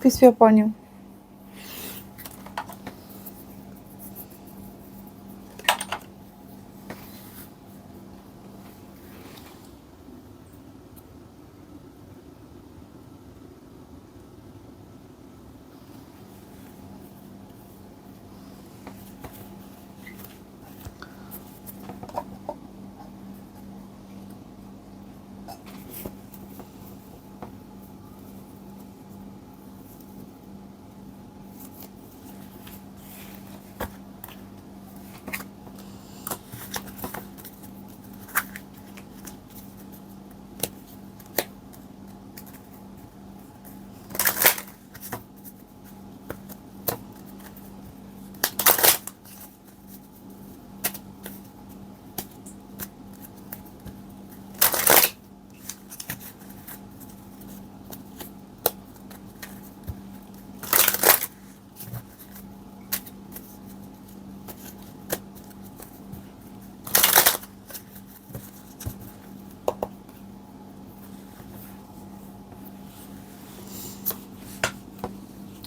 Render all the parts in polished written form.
Peace be upon you.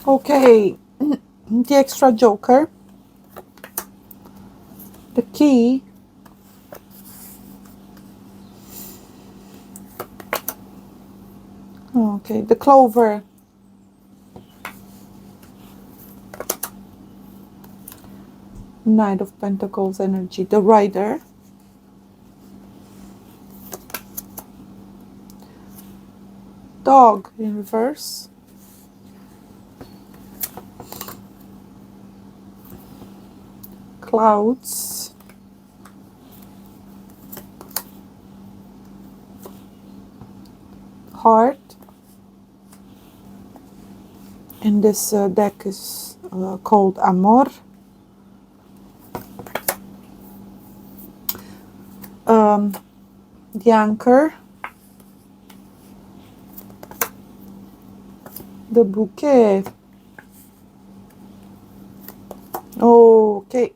Okay, the extra joker, the key, okay, the clover, Knight of Pentacles energy, the rider, dog in reverse, clouds, heart, and this deck is called Amor. The anchor, the bouquet. Okay.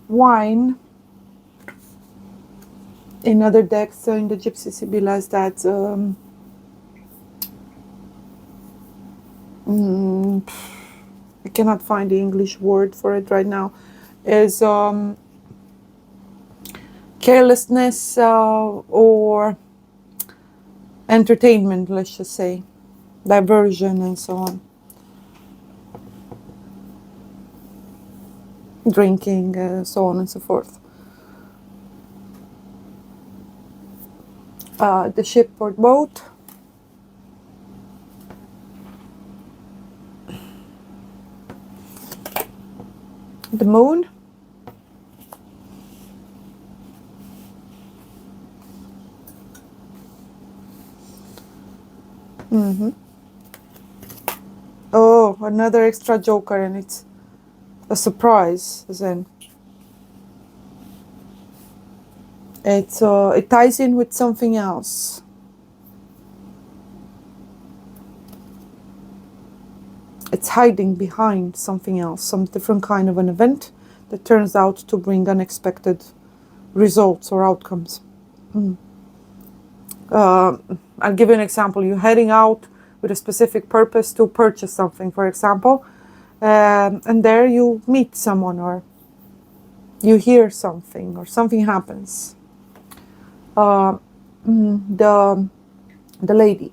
Wine. In other decks in the Gypsy Sibyllas, that I cannot find the English word for it right now, is carelessness or entertainment, let's just say, diversion and so on. Drinking, so on and so forth. The ship or boat. The moon. Oh, another extra joker, and it's a surprise, as in it ties in with something else. It's hiding behind something else, some different kind of an event that turns out to bring unexpected results or outcomes. I'll give you an example. You're heading out with a specific purpose to purchase something, for example, and there you meet someone, or you hear something, or something happens. The lady.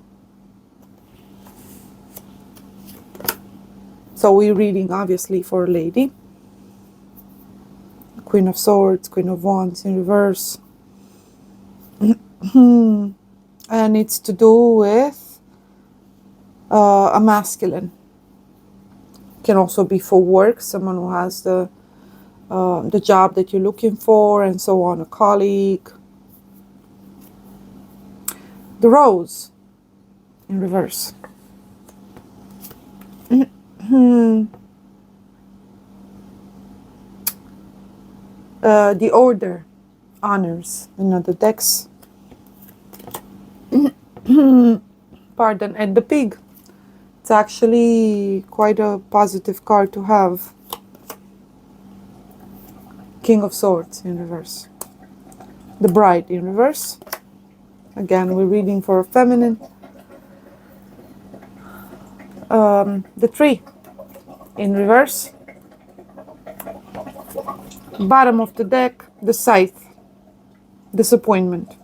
So we're reading obviously for a lady. Queen of Swords, Queen of Wands in reverse. And it's to do with a masculine. Can also be for work, someone who has the job that you're looking for, and so on, a colleague. The rose in reverse. The order, honors, another decks. Pardon, and the pig. It's actually quite a positive card to have. King of Swords in reverse. The bride in reverse. Again, we're reading for a feminine The 3 in reverse. Bottom of the deck, the scythe, disappointment.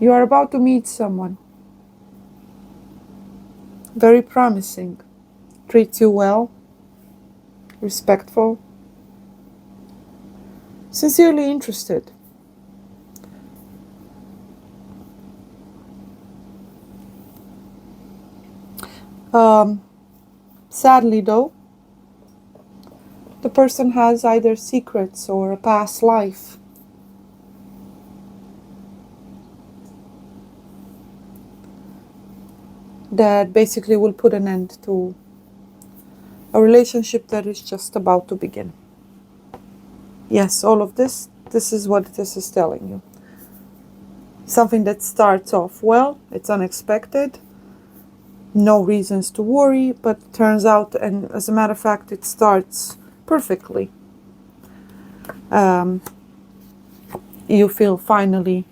You are about to meet someone very promising, treats you well, respectful, sincerely interested. Sadly though, the person has either secrets or a past life. That basically will put an end to a relationship that is just about to begin. Yes, all of this is what this is telling you. Something that starts off well, it's unexpected, no reasons to worry, but turns out, and as a matter of fact, it starts perfectly. You feel finally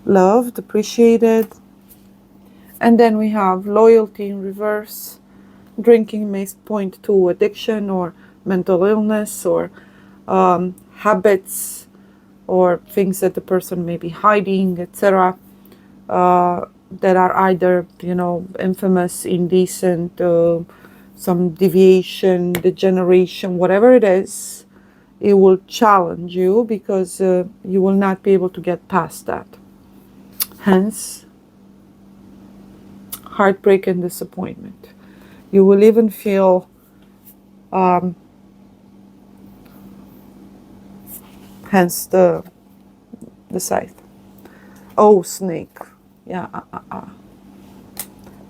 loved, appreciated. And then we have loyalty in reverse. Drinking may point to addiction or mental illness or habits or things that the person may be hiding, etc. That are either, infamous, indecent, some deviation, degeneration, whatever it is. It will challenge you because you will not be able to get past that. Hence, heartbreak and disappointment. You will even feel hence the scythe. Oh, snake. Yeah.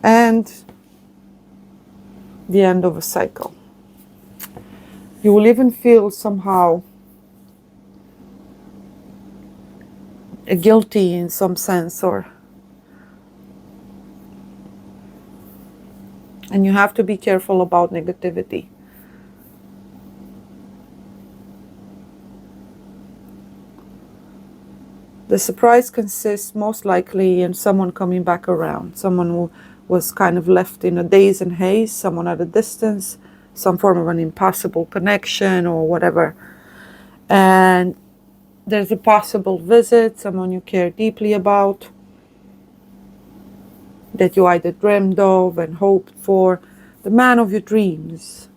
And the end of a cycle. You will even feel somehow guilty in some sense, and you have to be careful about negativity. The surprise consists most likely in someone coming back around, someone who was kind of left in a daze and haze, someone at a distance, some form of an impossible connection or whatever. And there's a possible visit, someone you care deeply about, that you either dreamed of and hoped for, the man of your dreams.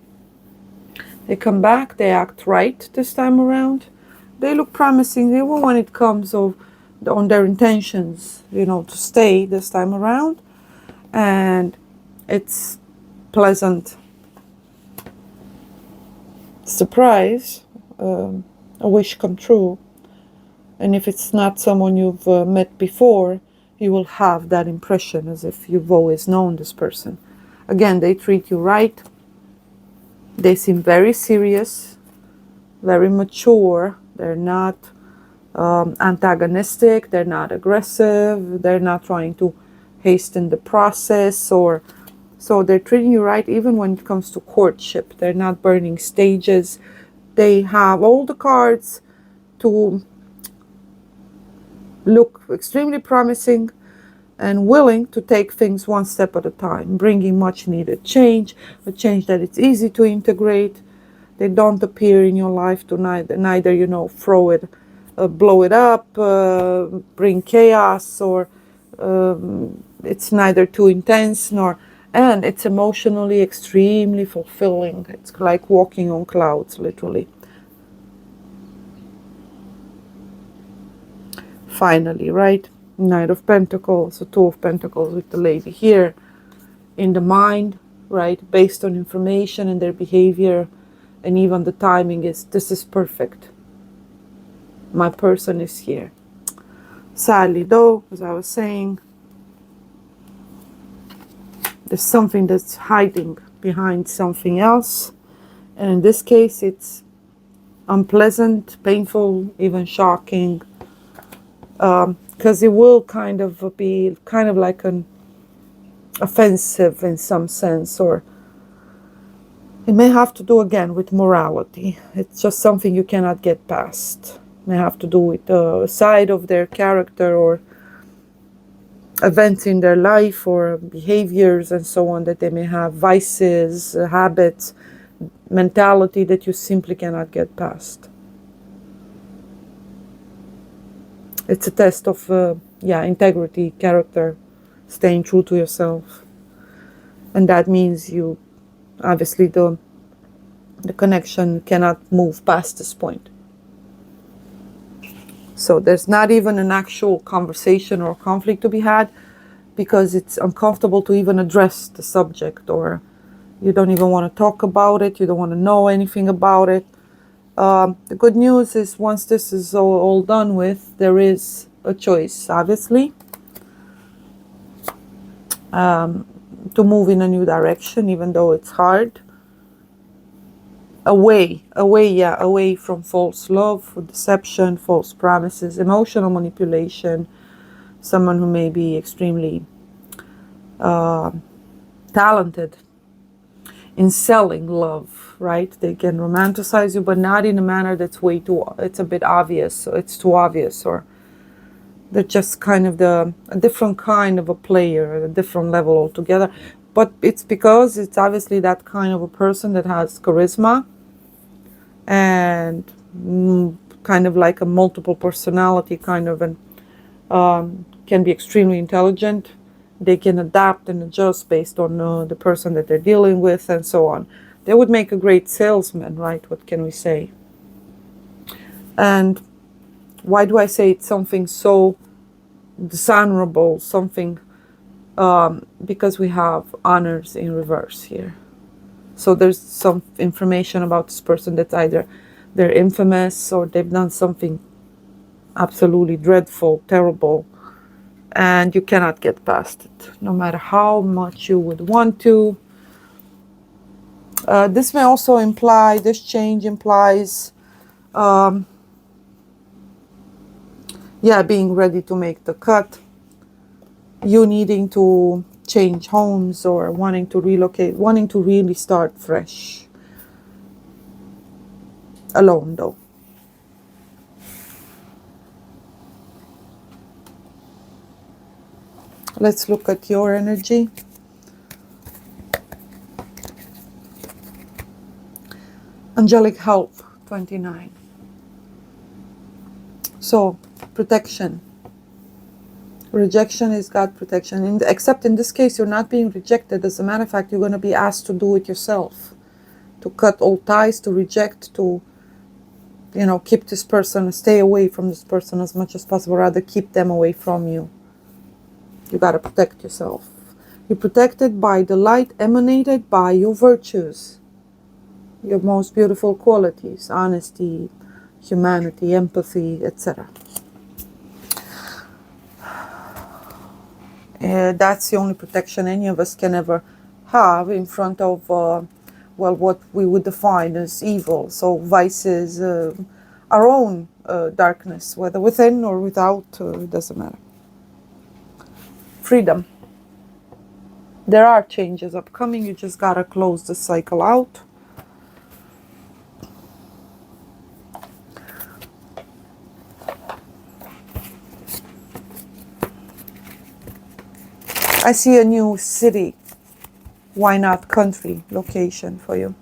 They come back, they act right this time around. They look promising, even when it comes on their intentions, to stay this time around. And it's pleasant surprise, a wish come true. And if it's not someone you've met before, you will have that impression as if you've always known this person. Again, they treat you right. They seem very serious, very mature. They're not antagonistic. They're not aggressive. They're not trying to hasten the process. So they're treating you right even when it comes to courtship. They're not burning stages. They have all the cards to look extremely promising and willing to take things one step at a time, bringing much needed change, a change that it's easy to integrate. They don't appear in your life to neither throw it, blow it up, bring chaos, or it's neither too intense and it's emotionally extremely fulfilling. It's like walking on clouds, literally. Finally, right? Knight of Pentacles, the Two of Pentacles with the lady here. In the mind, right? Based on information and their behavior, and even the timing this is perfect. My person is here. Sadly though, as I was saying, there's something that's hiding behind something else. And in this case, it's unpleasant, painful, even shocking, because it will kind of be kind of like an offensive in some sense, or it may have to do again with morality. It's just something you cannot get past. It may have to do with the side of their character or events in their life or behaviors and so on, that they may have vices, habits, mentality that you simply cannot get past. It's a test of integrity, character, staying true to yourself. And that means you obviously the connection cannot move past this point. So there's not even an actual conversation or conflict to be had, because it's uncomfortable to even address the subject, or you don't even want to talk about it, you don't want to know anything about it. The good news is, once this is all done with, there is a choice, obviously, to move in a new direction, even though it's hard. Away from false love, deception, false promises, emotional manipulation. Someone who may be extremely talented in selling love, right? They can romanticize you, but not in a manner that's it's a bit obvious, so it's too obvious, or they're just kind of a different kind of a player at a different level altogether. But it's because it's obviously that kind of a person that has charisma and kind of like a multiple personality kind of, and can be extremely intelligent. They can adapt and adjust based on the person that they're dealing with and so on. They would make a great salesman, right? What can we say? And why do I say it's something so dishonorable, something, because we have honors in reverse here. So there's some information about this person that's either they're infamous or they've done something absolutely dreadful, terrible, and you cannot get past it, no matter how much you would want to. This may also imply, this change implies, being ready to make the cut, you needing to change homes or wanting to relocate, wanting to really start fresh. Alone though. Let's look at your energy. Angelic help, 29. So, protection. Rejection is God protection. Except in this case, you're not being rejected. As a matter of fact, you're going to be asked to do it yourself. To cut all ties, to reject, to, keep this person, stay away from this person as much as possible. Rather, keep them away from you. You got to protect yourself. You're protected by the light emanated by your virtues. Your most beautiful qualities. Honesty, humanity, empathy, etc. That's the only protection any of us can ever have in front of, what we would define as evil. So vices, our own darkness, whether within or without, it doesn't matter. Freedom. There are changes upcoming. You just gotta close the cycle out. I see a new city, why not country, location for you.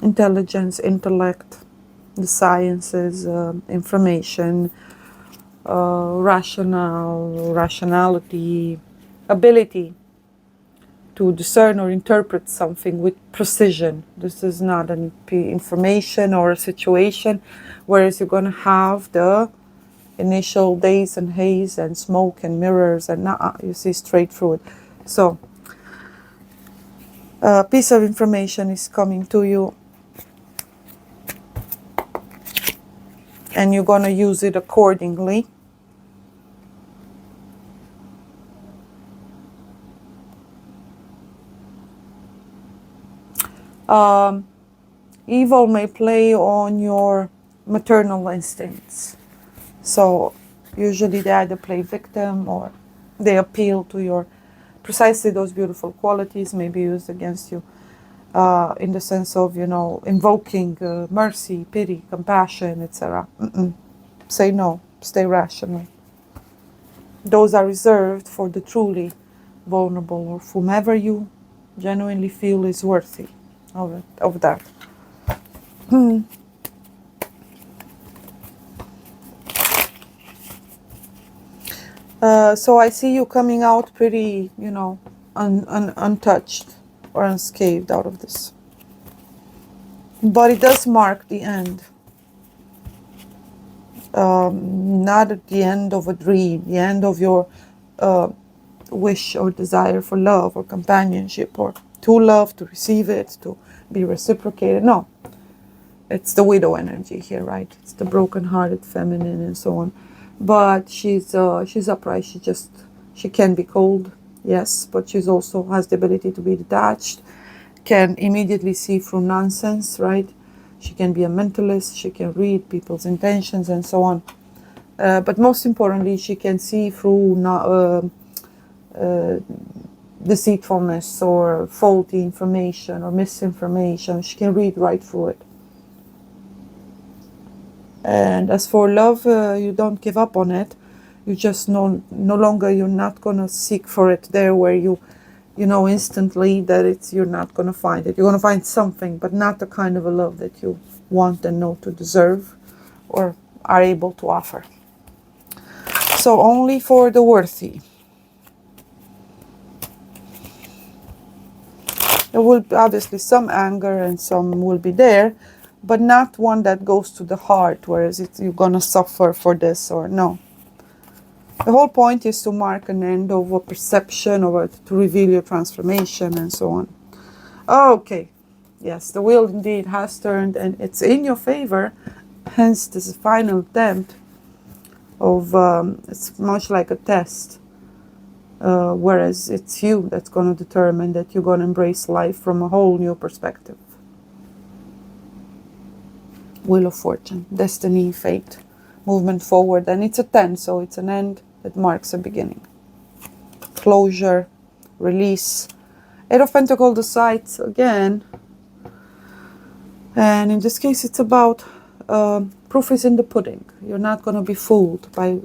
Intelligence, intellect, the sciences, information, rationality, ability to discern or interpret something with precision. This is not an information or a situation, whereas you're going to have the initial daze and haze and smoke and mirrors and you see straight through it. So a piece of information is coming to you and you're going to use it accordingly. Evil may play on your maternal instincts. So usually they either play victim or they appeal to your, precisely those beautiful qualities may be used against you in the sense of, invoking mercy, pity, compassion, etc. Say no, stay rational. Those are reserved for the truly vulnerable or whomever you genuinely feel is worthy of that. So I see you coming out pretty, untouched or unscathed out of this. But it does mark the end. Not at the end of a dream, the end of your wish or desire for love or companionship or to love, to receive it, to be reciprocated. No, it's the widow energy here, right? It's the broken-hearted feminine and so on. But she's upright. She can be cold, yes, but she's also has the ability to be detached, can immediately see through nonsense, right? She can be a mentalist. She can read people's intentions and so on. But most importantly, she can see through deceitfulness or faulty information or misinformation. She can read right through it. And as for love, you don't give up on it. You just no longer, you're not going to seek for it there where you know instantly that you're not going to find it. You're going to find something, but not the kind of a love that you want and know to deserve or are able to offer. So only for the worthy. There will be obviously some anger and some will be there, but not one that goes to the heart, whereas you're going to suffer for this or no. The whole point is to mark an end of a perception or to reveal your transformation and so on. Okay, yes, the wheel indeed has turned and it's in your favor, hence this final attempt of, it's much like a test. Whereas it's you that's going to determine that you're going to embrace life from a whole new perspective. Wheel of Fortune, destiny, fate, movement forward, and it's a 10, so it's an end that marks a beginning. Closure, release. 8 of Pentacles decides again, and in this case it's about proof is in the pudding. You're not going to be fooled by,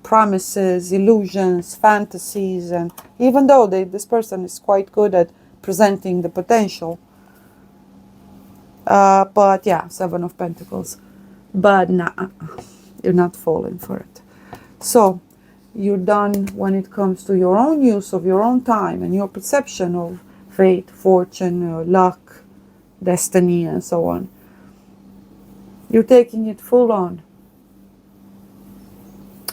promises, illusions, fantasies, and even though this person is quite good at presenting the potential, but yeah, 7 of Pentacles, but nah, you're not falling for it. So you're done when it comes to your own use of your own time and your perception of fate, fortune, luck, destiny, and so on. You're taking it full on.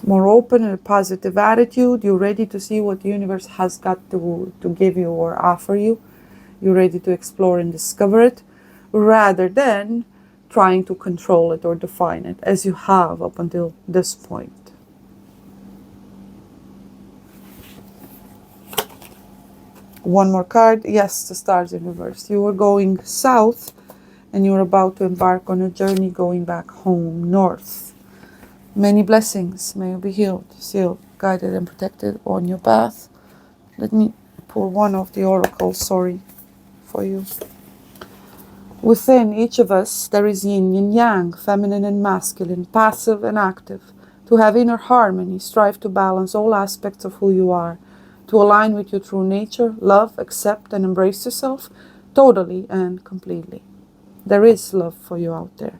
More open and a positive attitude. You're ready to see what the universe has got to give you or offer you. You're ready to explore and discover it, rather than trying to control it or define it, as you have up until this point. One more card. Yes, the stars in reverse. You were going south and you're about to embark on a journey going back home, north. Many blessings. May you be healed, sealed, guided, and protected on your path. Let me pull one of the oracles, for you. Within each of us, there is yin and yang, feminine and masculine, passive and active. To have inner harmony, strive to balance all aspects of who you are. To align with your true nature, love, accept, and embrace yourself totally and completely. There is love for you out there.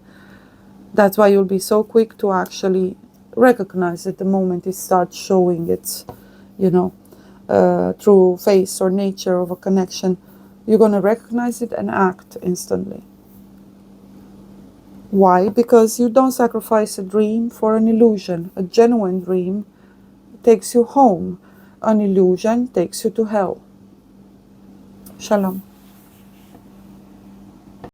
That's why you'll be so quick to actually recognize it the moment it starts showing its, true face or nature of a connection. You're going to recognize it and act instantly. Why? Because you don't sacrifice a dream for an illusion. A genuine dream takes you home. An illusion takes you to hell. Shalom.